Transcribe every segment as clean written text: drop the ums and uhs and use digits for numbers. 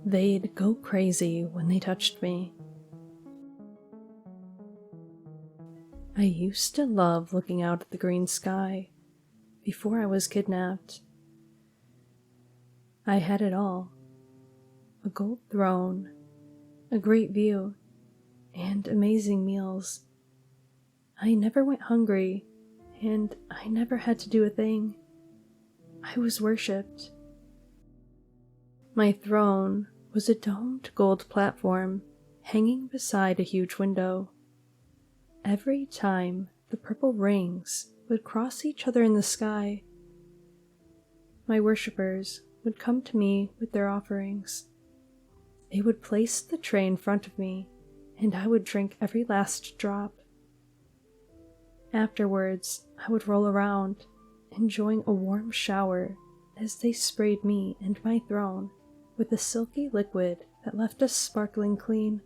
They'd go crazy when they touched me. I used to love looking out at the green sky before I was kidnapped. I had it all: a gold throne, a great view, and amazing meals. I never went hungry, and I never had to do a thing. I was worshipped. My throne was a domed gold platform hanging beside a huge window. Every time the purple rings would cross each other in the sky, my worshippers would come to me with their offerings. They would place the tray in front of me, and I would drink every last drop. Afterwards, I would roll around, enjoying a warm shower as they sprayed me and my throne with a silky liquid that left us sparkling clean.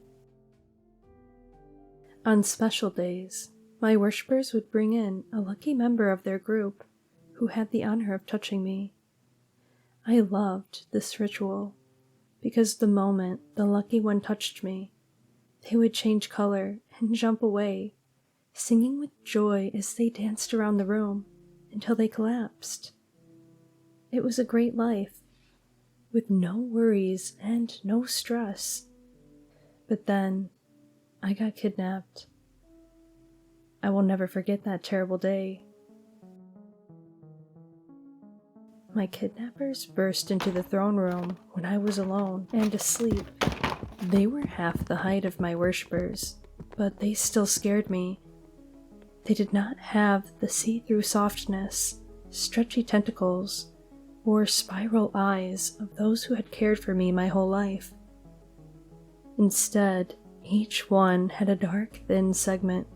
On special days, my worshippers would bring in a lucky member of their group who had the honor of touching me. I loved this ritual because the moment the lucky one touched me, they would change color and jump away, singing with joy as they danced around the room until they collapsed. It was a great life, with no worries and no stress. But then, I got kidnapped. I will never forget that terrible day. My kidnappers burst into the throne room when I was alone and asleep. They were half the height of my worshippers, but they still scared me. They did not have the see-through softness, stretchy tentacles, or spiral eyes of those who had cared for me my whole life. Instead, each one had a dark, thin segment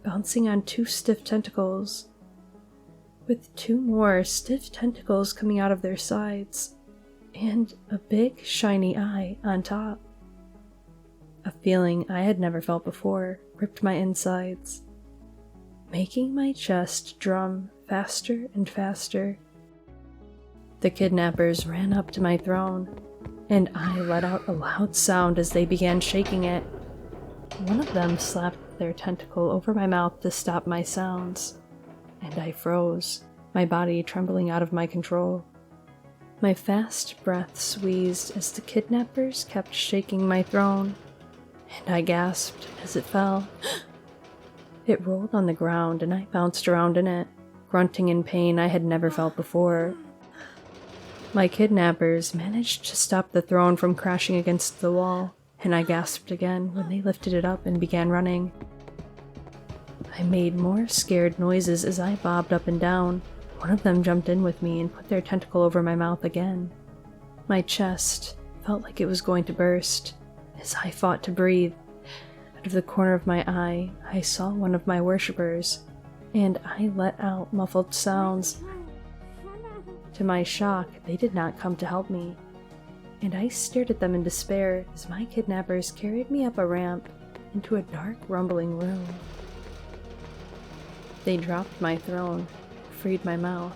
bouncing on 2 stiff tentacles, with 2 more stiff tentacles coming out of their sides, and a big, shiny eye on top. A feeling I had never felt before gripped my insides, making my chest drum faster and faster. The kidnappers ran up to my throne, and I let out a loud sound as they began shaking it. One of them slapped their tentacle over my mouth to stop my sounds, and I froze, my body trembling out of my control. My fast breaths wheezed as the kidnappers kept shaking my throne, and I gasped as it fell. It rolled on the ground and I bounced around in it, grunting in pain I had never felt before. My kidnappers managed to stop the throne from crashing against the wall, and I gasped again when they lifted it up and began running. I made more scared noises as I bobbed up and down. One of them jumped in with me and put their tentacle over my mouth again. My chest felt like it was going to burst as I fought to breathe. Out of the corner of my eye, I saw one of my worshippers, and I let out muffled sounds. To my shock, they did not come to help me, and I stared at them in despair as my kidnappers carried me up a ramp into a dark, rumbling room. They dropped my throne, freed my mouth,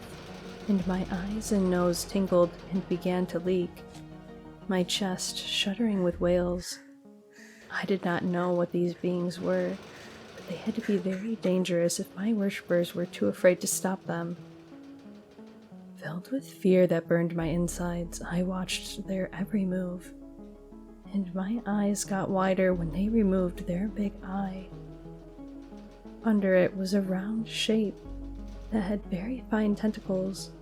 and my eyes and nose tingled and began to leak, my chest shuddering with wails. I did not know what these beings were, but they had to be very dangerous if my worshippers were too afraid to stop them. Filled with fear that burned my insides, I watched their every move, and my eyes got wider when they removed their big eye. Under it was a round shape that had very fine tentacles,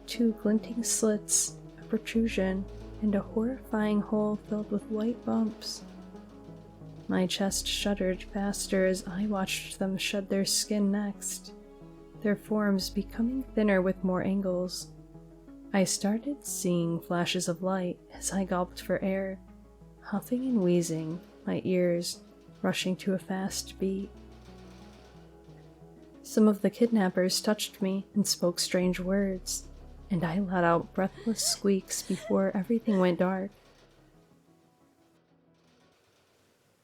2 glinting slits, a protrusion, and a horrifying hole filled with white bumps. My chest shuddered faster as I watched them shed their skin next, their forms becoming thinner with more angles. I started seeing flashes of light as I gulped for air, huffing and wheezing, my ears rushing to a fast beat. Some of the kidnappers touched me and spoke strange words, and I let out breathless squeaks before everything went dark.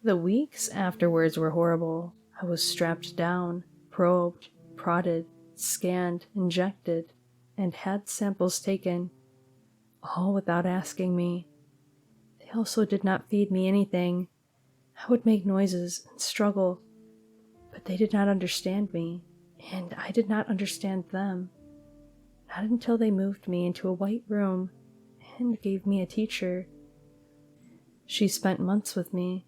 The weeks afterwards were horrible. I was strapped down, probed, prodded, scanned, injected, and had samples taken, all without asking me. They also did not feed me anything. I would make noises and struggle, but they did not understand me, and I did not understand them. Not until they moved me into a white room and gave me a teacher. She spent months with me,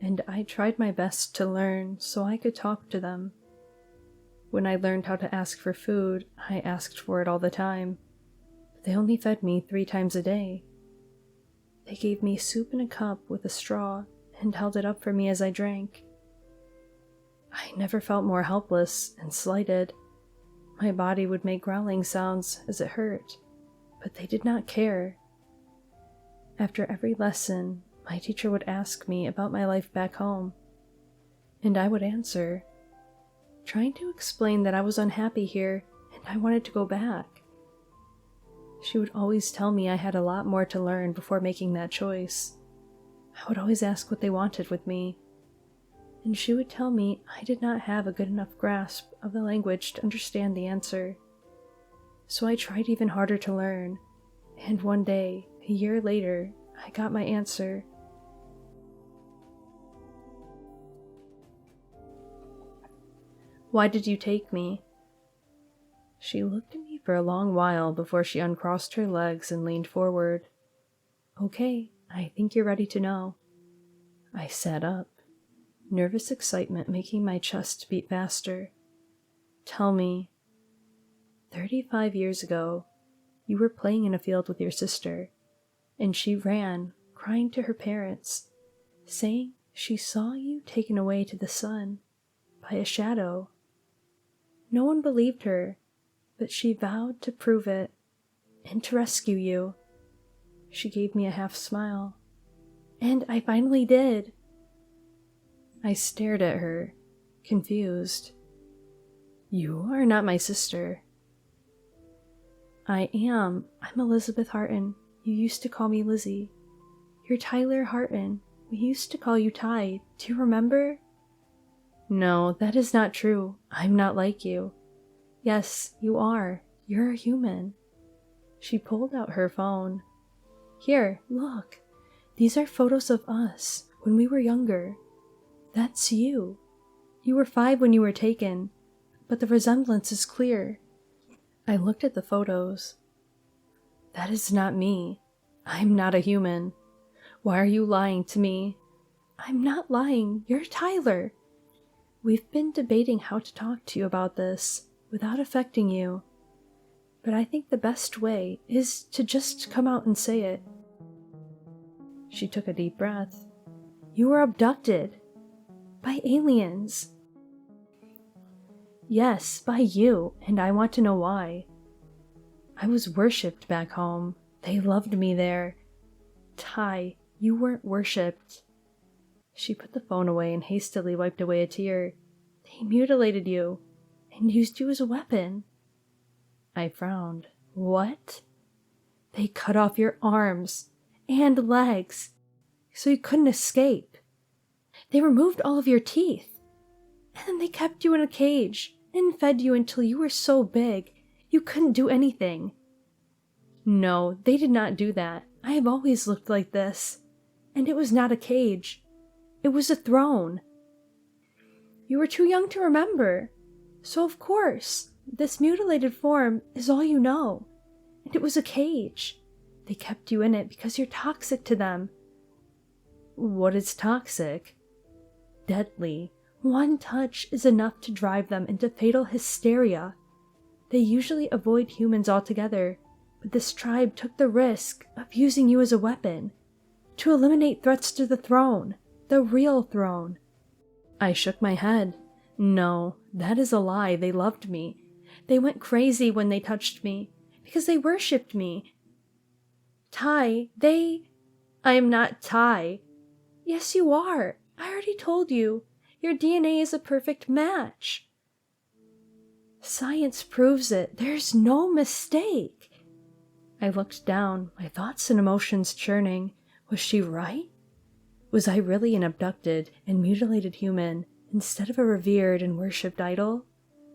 and I tried my best to learn so I could talk to them. When I learned how to ask for food, I asked for it all the time, but they only fed me 3 times a day. They gave me soup in a cup with a straw and held it up for me as I drank. I never felt more helpless and slighted. My body would make growling sounds as it hurt, but they did not care. After every lesson, my teacher would ask me about my life back home, and I would answer, trying to explain that I was unhappy here and I wanted to go back. She would always tell me I had a lot more to learn before making that choice. I would always ask what they wanted with me, and she would tell me I did not have a good enough grasp of the language to understand the answer. So I tried even harder to learn, and one day, a year later, I got my answer. Why did you take me? She looked at me for a long while before she uncrossed her legs and leaned forward. Okay, I think you're ready to know. I sat up, nervous excitement making my chest beat faster. Tell me. 35 years ago, you were playing in a field with your sister, and she ran, crying to her parents, saying she saw you taken away to the sun by a shadow. No one believed her, but she vowed to prove it and to rescue you. She gave me a half smile, and I finally did. I stared at her, confused. You are not my sister. I am. I'm Elizabeth Harton. You used to call me Lizzie. You're Tyler Harton. We used to call you Ty. Do you remember? No, that is not true. I'm not like you. Yes, you are. You're a human. She pulled out her phone. Here, look. These are photos of us when we were younger. That's you. You were 5 when you were taken, but the resemblance is clear. I looked at the photos. That is not me. I'm not a human. Why are you lying to me? I'm not lying. You're Tyler. We've been debating how to talk to you about this without affecting you, but I think the best way is to just come out and say it. She took a deep breath. You were abducted. By aliens. Yes, by you, and I want to know why. I was worshipped back home. They loved me there. Ty, you weren't worshipped. She put the phone away and hastily wiped away a tear. They mutilated you and used you as a weapon. I frowned. What? They cut off your arms and legs so you couldn't escape. They removed all of your teeth, and then they kept you in a cage and fed you until you were so big you couldn't do anything. No, they did not do that. I have always looked like this, and it was not a cage. It was a throne. You were too young to remember, so of course, this mutilated form is all you know, and it was a cage. They kept you in it because you're toxic to them. What is toxic? Deadly. One touch is enough to drive them into fatal hysteria. They usually avoid humans altogether, but this tribe took the risk of using you as a weapon to eliminate threats to the throne, the real throne. I shook my head. No, that is a lie. They loved me. They went crazy when they touched me because they worshipped me. Ty, I am not Ty. Yes, you are. I already told you. Your DNA is a perfect match. Science proves it. There's no mistake. I looked down, my thoughts and emotions churning. Was she right? Was I really an abducted and mutilated human instead of a revered and worshipped idol?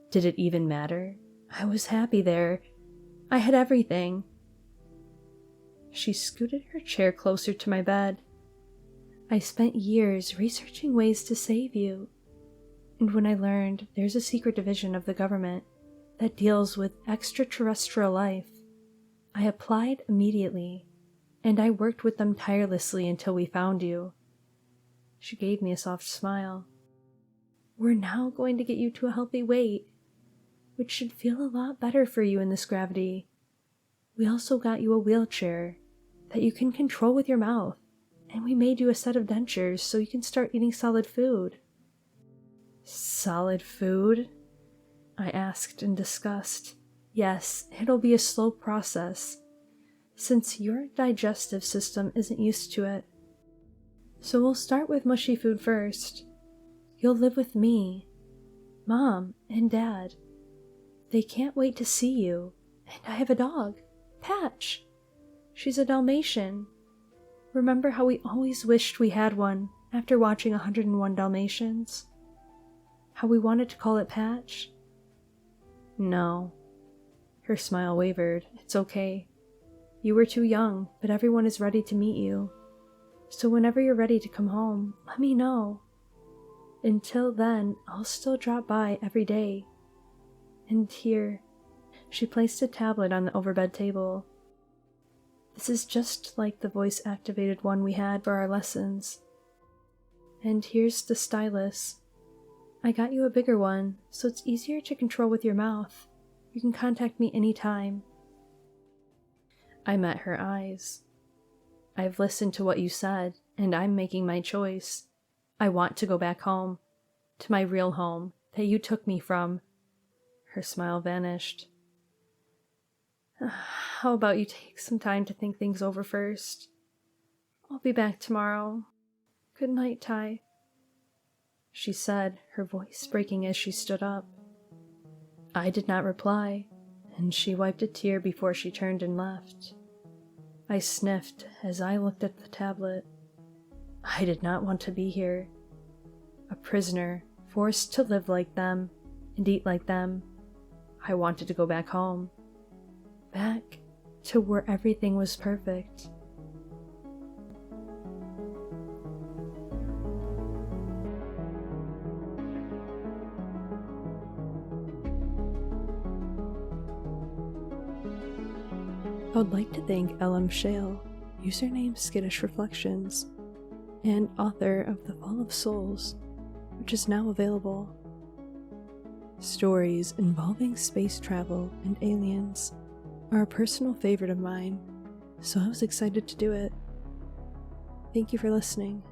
Did it even matter? I was happy there. I had everything. She scooted her chair closer to my bed. I spent years researching ways to save you. And when I learned there's a secret division of the government that deals with extraterrestrial life, I applied immediately, and I worked with them tirelessly until we found you. She gave me a soft smile. We're now going to get you to a healthy weight, which should feel a lot better for you in this gravity. We also got you a wheelchair that you can control with your mouth, and we made you a set of dentures so you can start eating solid food. Solid food? I asked in disgust. Yes, it'll be a slow process, since your digestive system isn't used to it. So we'll start with mushy food first. You'll live with me, Mom, and Dad. They can't wait to see you, and I have a dog, Patch. She's a Dalmatian. Remember how we always wished we had one after watching 101 Dalmatians? How we wanted to call it Patch? No. Her smile wavered. It's okay. You were too young, but everyone is ready to meet you. So whenever you're ready to come home, let me know. Until then, I'll still drop by every day. And here, she placed a tablet on the overbed table. This is just like the voice-activated one we had for our lessons. And here's the stylus. I got you a bigger one, so it's easier to control with your mouth. You can contact me anytime. I met her eyes. I've listened to what you said, and I'm making my choice. I want to go back home, to my real home that you took me from. Her smile vanished. How about you take some time to think things over first? I'll be back tomorrow. Good night, Ty. She said, her voice breaking as she stood up. I did not reply, and she wiped a tear before she turned and left. I sniffed as I looked at the tablet. I did not want to be here. A prisoner, forced to live like them and eat like them. I wanted to go back home. Back to where everything was perfect. I would like to thank Shayle, username SkittishReflections, and author of The Fall of Souls, which is now available. Stories involving space travel and aliens are a personal favorite of mine, so I was excited to do it. Thank you for listening.